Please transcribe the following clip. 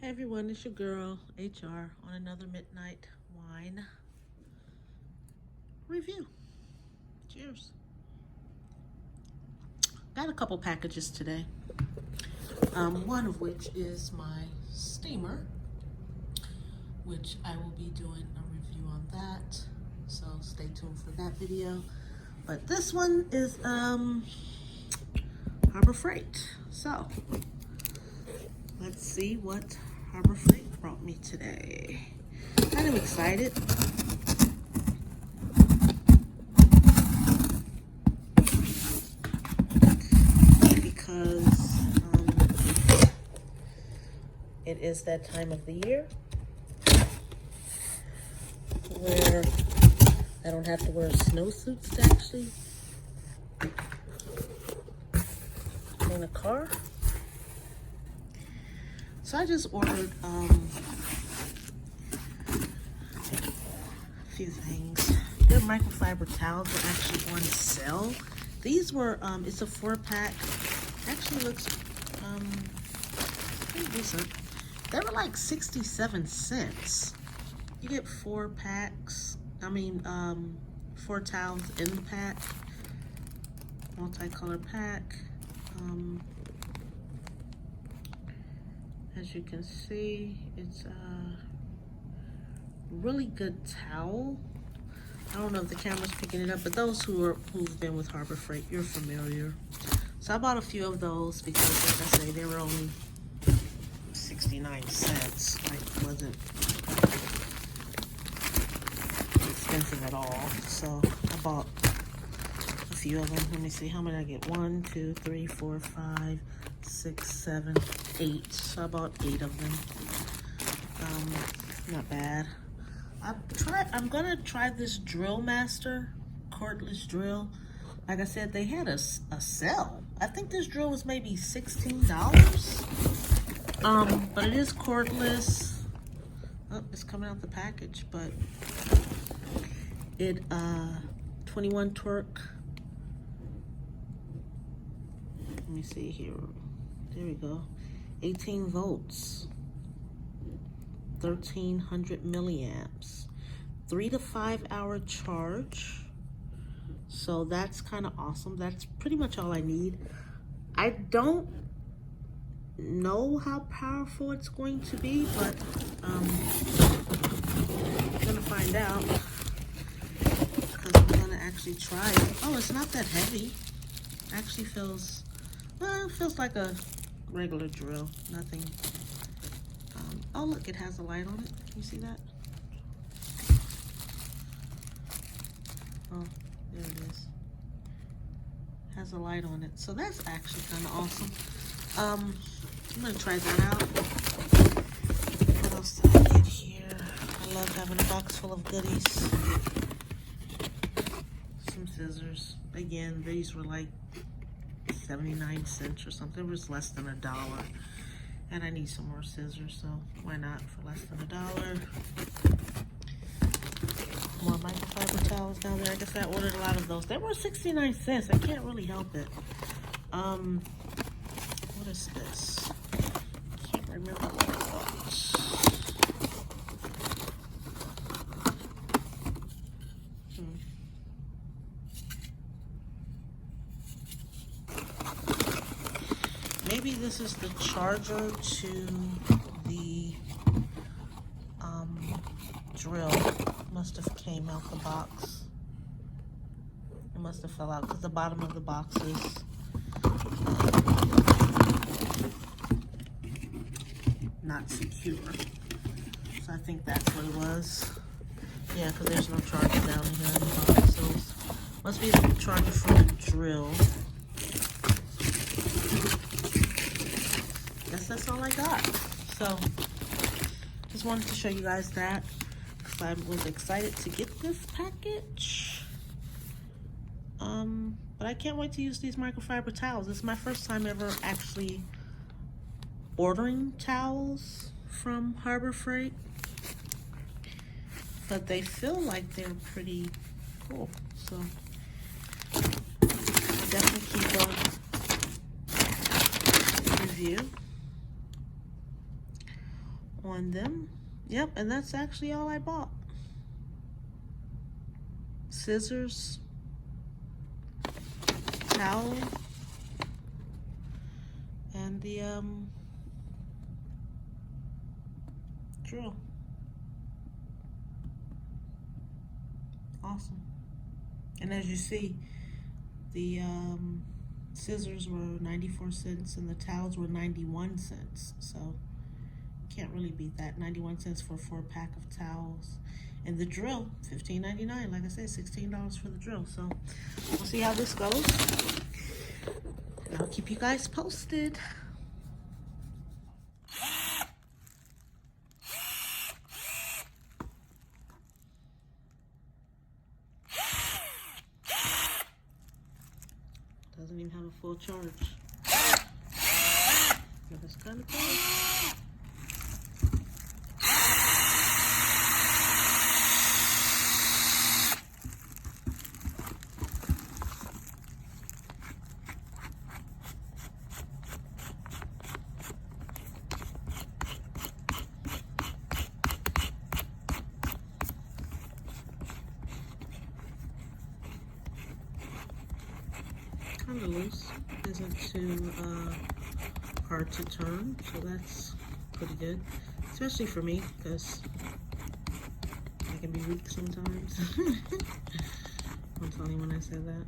Hey everyone, it's your girl, HR, on another Midnight Wine review. Cheers. Got a couple packages today. One of which is my steamer, which I will be doing a review on that. So stay tuned for that video. But this one is Harbor Freight. So let's see what Harbor Freight brought me today. Kind of excited. Because it is that time of the year where I don't have to wear snowsuits to actually clean a car. So I just ordered a few things. Their microfiber towels are actually on sale. These were, it's a 4-pack. Actually looks pretty decent. They were like 67 cents. You get 4 packs. 4 towels in the pack. Multicolor pack. As you can see, it's a really good towel. I don't know if the camera's picking it up, but those who've been with Harbor Freight, you're familiar. So I bought a few of those because, like I say, they were only 69 cents. Like, it wasn't expensive at all. So I bought a few of them. Let me see, how many I get? 1, 2, 3, 4, 5, 6, 7, 8. So I bought 8 of them. Not bad. I'm gonna try this Drill Master, Cordless Drill. Like I said, they had a sale. I think this drill was maybe $16. But it is cordless. Oh, it's coming out the package, but it 21 torque. Let me see here. There we go. 18 volts. 1300 milliamps. 3 to 5 hour charge. So that's kind of awesome. That's pretty much all I need. I don't know how powerful it's going to be, but I'm gonna find out because I'm gonna actually try it. Oh, it's not that heavy. Actually feels, well, it feels like a regular drill. Nothing. Oh look, it has a light on it. Can you see that? Oh, there it is. Has a light on it. So that's actually kind of awesome. I'm gonna try that out. What else did I get here? I love having a box full of goodies. Some scissors. Again, these were like 79 cents or something. It was less than $1. And I need some more scissors, so why not for less than $1. More microfiber towels down there. I guess I ordered a lot of those. They were 69 cents. I can't really help it. What is this? Can't remember what I bought. Maybe this is the charger to the drill. Must have came out the box. It must have fell out because the bottom of the box is not secure. So I think that's what it was. Yeah, because there's no charger down here in the box. So must be the charger for the drill. Guess that's all I got. So just wanted to show you guys that because I was excited to get this package. But I can't wait to use these microfiber towels. This is my first time ever actually ordering towels from Harbor Freight, but they feel like they're pretty cool. So definitely keep a review. on them. Yep, and that's actually all I bought. Scissors, towel, and the drill. Awesome. And as you see, the scissors were 94 cents and the towels were 91 cents. So can't really beat that. 91 cents for a 4-pack of towels. And the drill, $15.99. Like I said, $16 for the drill. So we'll see how this goes. And I'll keep you guys posted. Doesn't even have a full charge. But it's kind of cool. Kind of loose, isn't too hard to turn, so that's pretty good, especially for me because I can be weak sometimes. Don't tell anyone I said that.